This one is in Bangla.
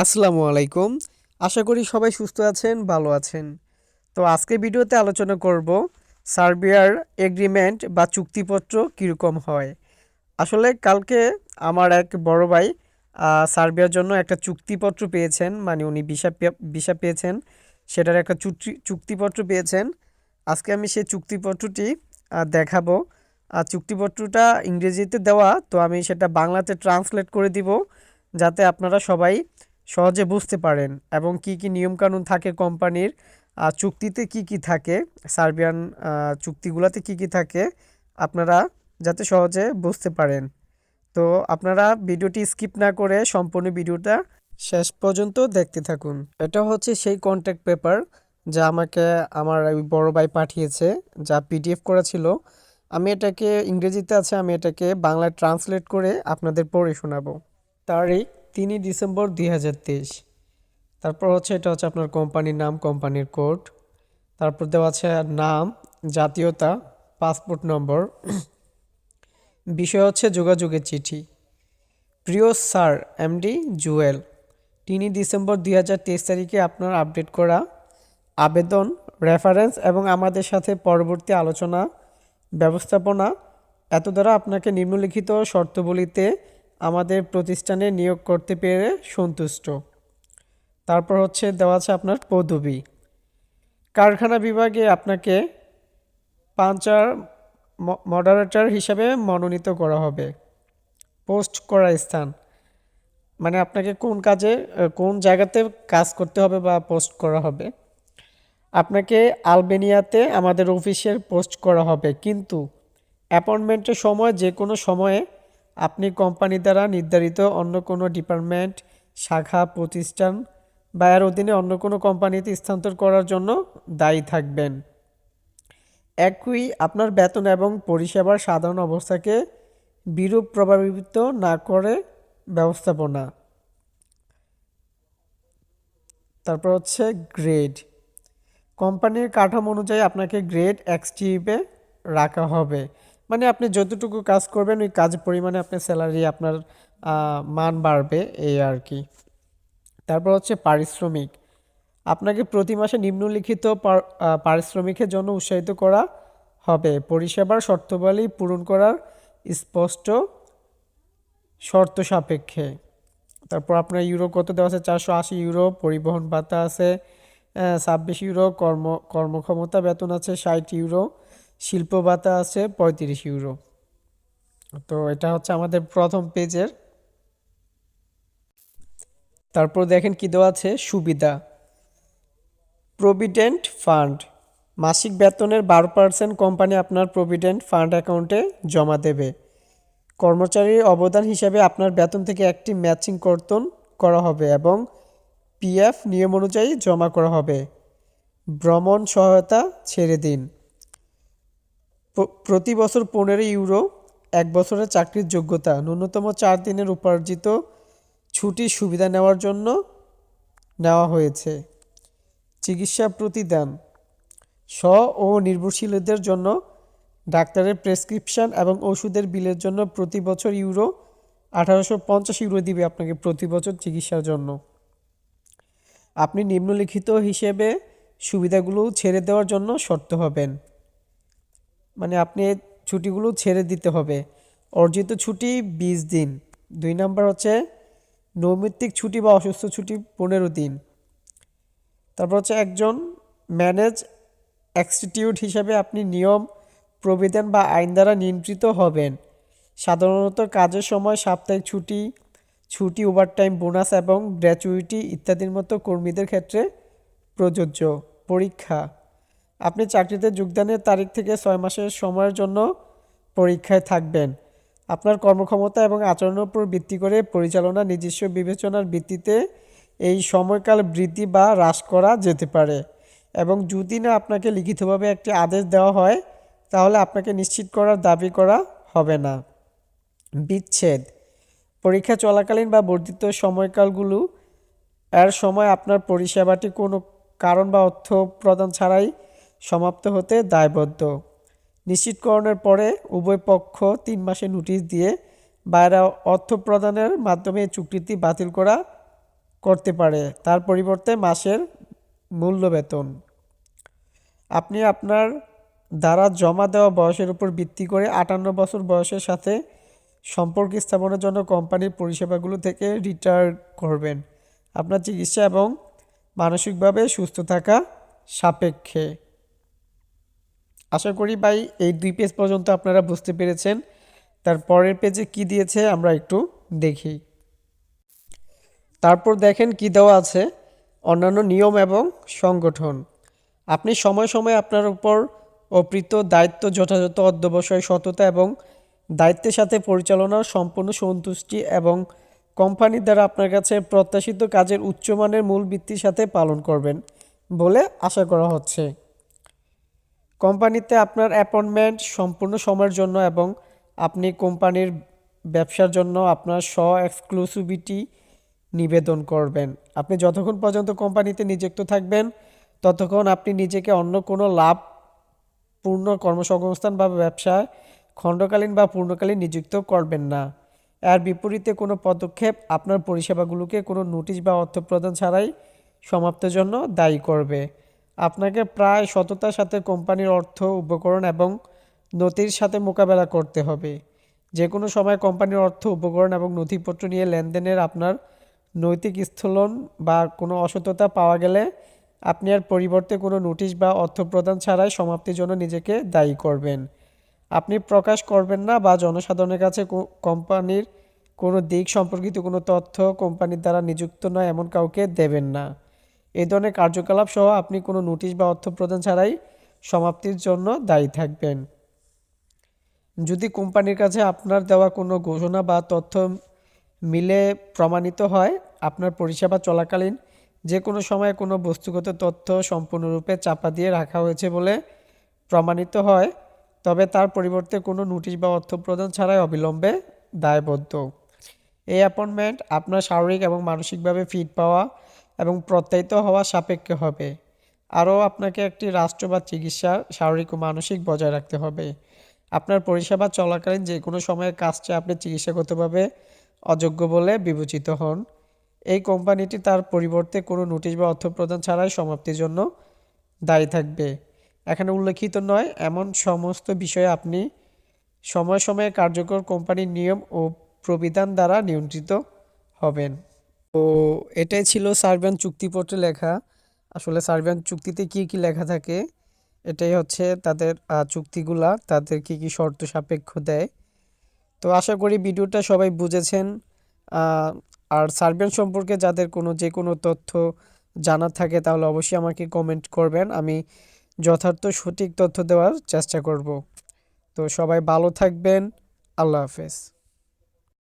আসসালামু আলাইকুম। আশা করি সবাই সুস্থ আছেন, ভালো আছেন। তো আজকের ভিডিওতে আলোচনা করব সার্বিয়ার এগ্রিমেন্ট বা চুক্তিপত্র কীরকম হয়। আসলে কালকে আমার এক বড় ভাই সার্বিয়ার জন্য একটা চুক্তিপত্র পেয়েছেন, মানে উনি ভিসা পেয়েছেন, সেটার একটা চুক্তিপত্র পেয়েছেন। আজকে আমি সেই চুক্তিপত্রটি দেখাবো। চুক্তিপত্রটা ইংরেজিতে দেওয়া, তো আমি সেটা বাংলাতে ট্রান্সলেট করে দিব যাতে আপনারা সবাই সহজে বুঝতে পারেন এবং কি কি নিয়মকানুন থাকে কোম্পানির চুক্তিতে কি কি থাকে, সার্বিয়ান চুক্তিগুলোতে কি কি থাকে, আপনারা যাতে সহজে বুঝতে পারেন। তো আপনারা ভিডিওটি স্কিপ না করে সম্পূর্ণ ভিডিওটা শেষ পর্যন্ত দেখতে থাকুন। এটা হচ্ছে সেই কন্ট্যাক্ট পেপার যা আমাকে আমার ওই বড় ভাই পাঠিয়েছে, যা পিডিএফ করা ছিল। আমি এটাকে ইংরেজিতে আছে, আমি এটাকে বাংলায় ট্রান্সলেট করে আপনাদের পড়ে শোনাবো। তারিখ 3 ডিসেম্বর 2023। তারপর হচ্ছে এটা হচ্ছে আপনার কোম্পানির নাম, কোম্পানির কোড। তারপর দেওয়া আছে নাম, জাতীয়তা, পাসপোর্ট নম্বর। বিষয় হচ্ছে যোগাযোগের চিঠি। প্রিয় স্যার এমডি জুয়েল, 3 ডিসেম্বর 2023 তারিখে আপনার আপডেট করা আবেদন, রেফারেন্স এবং আমাদের সাথে পরবর্তী আলোচনা ব্যবস্থাপনা এত দ্বারা আপনাকে নিম্নলিখিত শর্তাবলীতে আমাদের প্রতিষ্ঠানে নিয়োগ করতে পেরে সন্তুষ্ট। তারপর হচ্ছে দেওয়া আছে আপনার পদবি। কারখানা বিভাগে আপনাকে পাঞ্চার মডারেটর হিসাবে মনোনীত করা হবে। পোস্ট করার স্থান, মানে আপনাকে কোন কাজে কোন জায়গাতে কাজ করতে হবে বা পোস্ট করা হবে। আপনাকে আলবেনিয়াতে আমাদের অফিসের পোস্ট করা হবে, কিন্তু অ্যাপয়েন্টমেন্টের সময় যে কোনো সময়ে আপনি কোম্পানি দ্বারা নির্ধারিত অন্য কোনো ডিপার্টমেন্ট, শাখা, প্রতিষ্ঠান বা এর অধীনে অন্য কোনো কোম্পানিতে স্থানান্তর করার জন্য দায়ী থাকবেন। একই আপনার বেতন এবং পরিষেবার সাধারণ অবস্থাকে বিরূপ প্রভাবিত না করে ব্যবস্থাপনা। তারপর হচ্ছে গ্রেড। কোম্পানির কাঠামো অনুযায়ী আপনাকে গ্রেড এক্সটিভে রাখা হবে, মানে আপনি যতটুকু কাজ করবেন ওই কাজ পরিমাণে আপনার স্যালারি, আপনার মান বাড়বে, এই আর কি। তারপর হচ্ছে পারিশ্রমিক। আপনাকে প্রতি মাসে নিম্নলিখিত পারিশ্রমিকের জন্য উৎসাহিত করা হবে পরিষেবার শর্তাবলী পূরণ করার স্পষ্ট শর্ত সাপেক্ষে। তারপর আপনার ইউরো কত দেওয়া আছে, 480 ইউরো। পরিবহন ভাতা আছে 26 ইউরো। কর্মক্ষমতা বেতন আছে 60 ইউরো। শিল্প ভাতা আছে 35 ইউরো। তো এটা হচ্ছে আমাদের প্রথম পেজের। তারপর দেখেন কি দেওয়া আছে, সুবিধা। প্রভিডেন্ট ফান্ড, মাসিক বেতনের 12% কোম্পানি আপনার প্রভিডেন্ট ফান্ড অ্যাকাউন্টে জমা দেবে। কর্মচারীর অবদান হিসাবে আপনার বেতন থেকে একটি ম্যাচিং কর্তন করা হবে এবং পিএফ নিয়ম অনুযায়ী জমা করা হবে। ভ্রমণ সহায়তা ছেড়ে দিন। প্রতি বছর 15 ইউরো। 1 বছরের চাকরির যোগ্যতা, ন্যূনতম 4 দিনের উপার্জিত ছুটির সুবিধা নেওয়ার জন্য নেওয়া হয়েছে। চিকিৎসা প্রতিদান, স্ব ও নির্ভরশীলদের জন্য ডাক্তারের প্রেসক্রিপশন এবং ওষুধের বিলের জন্য প্রতি বছর 1850 ইউরো দিবে আপনাকে প্রতি বছর চিকিৎসার জন্য। আপনি নিম্নলিখিত হিসেবে সুবিধাগুলো ছেড়ে দেওয়ার জন্য শর্ত হবেন, মানে আপনি ছুটিগুলো ছেড়ে দিতে হবে। অর্জিত ছুটি 20 দিন। 2 নাম্বার হচ্ছে নৈমিত্তিক ছুটি বা অসুস্থ ছুটি 15 দিন। তারপর হচ্ছে একজন ম্যানেজ এক্সটিটিউট হিসাবে আপনি নিয়ম, প্রবিধান বা আইন দ্বারা নিয়ন্ত্রিত হবেন। সাধারণত কাজের সময় সাপ্তাহিক ছুটি, ওভারটাইম, বোনাস এবং গ্র্যাচুইটি ইত্যাদির মতো কর্মীদের ক্ষেত্রে প্রযোজ্য। পরীক্ষা, আপনি চাকরিতে যোগদানের তারিখ থেকে 6 মাসের সময়ের জন্য পরীক্ষায় থাকবেন। আপনার কর্মক্ষমতা এবং আচরণের উপর ভিত্তি করে পরিচালনা নিজস্ব বিবেচনার ভিত্তিতে এই সময়কাল বৃদ্ধি বা হ্রাস করা যেতে পারে, এবং যদি না আপনাকে লিখিতভাবে একটি আদেশ দেওয়া হয় তাহলে আপনাকে নিশ্চিত করার দাবি করা হবে না। বিচ্ছেদ, পরীক্ষা চলাকালীন বা বর্ধিত সময়কালগুলো এর সময় আপনার পরিষেবাটি কোনো কারণ বা অর্থ প্রদান ছাড়াই সমাপ্ত হতে দায়বদ্ধ। নিশ্চিতকরণের পরে উভয় পক্ষ 3 মাসের নোটিশ দিয়ে বাইরে অর্থ প্রদানের মাধ্যমে চুক্তিটি বাতিল করা করতে পারে তার পরিবর্তে মাসের মূল্য বেতন। আপনি আপনার দ্বারা জমা দেওয়া বয়সের উপর ভিত্তি করে 58 বছর বয়সের সাথে সম্পর্ক স্থাপনের জন্য কোম্পানির পরিষেবাগুলো থেকে রিটায়ার করবেন আপনার চিকিৎসা এবং মানসিকভাবে সুস্থ থাকা সাপেক্ষে। আশা করি ভাই এই 2 পেজ পর্যন্ত আপনারা বুঝতে পেরেছেন। তার পরের পেজে কি দিয়েছে আমরা একটু দেখি। তারপর দেখেন কি দেওয়া আছে, অন্যান্য নিয়ম এবং সংগঠন। আপনি সময় সময় আপনার উপর অর্পিত দায়িত্ব যথাযথ অধ্যবসায়, সততা এবং দায়িত্বের সাথে পরিচালনার সম্পূর্ণ সন্তুষ্টি এবং কোম্পানির দ্বারা আপনার কাছে প্রত্যাশিত কাজের উচ্চমানের মূল ভিত্তির সাথে পালন করবেন বলে আশা করা হচ্ছে। কোম্পানিতে আপনার অ্যাপয়েন্টমেন্ট সম্পূর্ণ সময়ের জন্য এবং আপনি কোম্পানির ব্যবসার জন্য আপনার এক্সক্লুসিভিটি নিবেদন করবেন। আপনি যতক্ষণ পর্যন্ত কোম্পানিতে নিযুক্ত থাকবেন ততক্ষণ আপনি নিজেকে অন্য কোনো লাভপূর্ণ কর্মসংস্থান বা ব্যবসায় খণ্ডকালীন বা পূর্ণকালীন নিযুক্ত করবেন না। এর বিপরীতে কোনো পদক্ষেপ আপনার পরিষেবাগুলোকে কোনো নোটিশ বা অর্থ প্রদান ছাড়াই সমাপ্তির জন্য দায়ী করবে। আপনাকে প্রায় সততার সাথে কোম্পানির অর্থ, উপকরণ এবং নথির সাথে মোকাবেলা করতে হবে। যে কোনো সময় কোম্পানির অর্থ, উপকরণ এবং নথিপত্র নিয়ে লেনদেনের আপনার নৈতিক স্খলন বা কোনো অসততা পাওয়া গেলে আপনি এর পরিবর্তে কোনো নোটিশ বা অর্থ প্রদান ছাড়াই সমাপ্তির জন্য নিজেকে দায়ী করবেন। আপনি প্রকাশ করবেন না বা জনসাধারণের কাছে কোম্পানির কোনো দিক সম্পর্কিত কোনো তথ্য কোম্পানির দ্বারা নিযুক্ত নয় এমন কাউকে দেবেন না। এই ধরনের কার্যকলাপ সহ আপনি কোনো নোটিশ বা অর্থ প্রদান ছাড়াই সমাপ্তির জন্য দায়ী থাকবেন। যদি কোম্পানির কাছে আপনার দেওয়া কোনো ঘোষণা বা তথ্য মিলে প্রমাণিত হয় আপনার পরিষেবা চলাকালীন যে কোনো সময়ে কোনো বস্তুগত তথ্য সম্পূর্ণরূপে চাপা দিয়ে রাখা হয়েছে বলে প্রমাণিত হয়, তবে তার পরিবর্তে কোনো নোটিশ বা অর্থ প্রদান ছাড়াই অবিলম্বে দায়বদ্ধ। এই অ্যাপয়েন্টমেন্ট আপনার শারীরিক এবং মানসিকভাবে ফিট পাওয়া এবং প্রত্যায়িত হওয়া সাপেক্ষে হবে। আরও আপনাকে একটি রাষ্ট্র বা চিকিৎসার শারীরিক ও মানসিক বজায় রাখতে হবে। আপনার পরিষেবা চলাকালীন যে কোনো সময়ে কাজটা আপনি চিকিৎসাগতভাবে অযোগ্য বলে বিবেচিত হন, এই কোম্পানিটি তার পরিবর্তে কোনো নোটিশ বা অর্থ প্রদান ছাড়াই সমাপ্তির জন্য দায়ী থাকবে। এখানে উল্লেখিত নয় এমন সমস্ত বিষয়ে আপনি সময়ে সময়ে কার্যকর কোম্পানির নিয়ম ও প্রবিধান দ্বারা নিয়ন্ত্রিত হবেন। তো এটাই ছিল সার্বিয়ান চুক্তিপত্রে লেখা। আসলে সার্বিয়ান চুক্তিতে কি কি লেখা থাকে এটাই হচ্ছে তাদের চুক্তিগুলা তাদের কি কি শর্ত সাপেক্ষ দেয়। তো আশা করি ভিডিওটা সবাই বুঝেছেন। আর সার্বিয়ান সম্পর্কে যাদের যে কোনো তথ্য জানার থাকে তাহলে অবশ্যই আমাকে কমেন্ট করবেন, আমি যথার্থ সঠিক তথ্য দেওয়ার চেষ্টা করব। তো সবাই ভালো থাকবেন। আল্লাহ হাফেজ।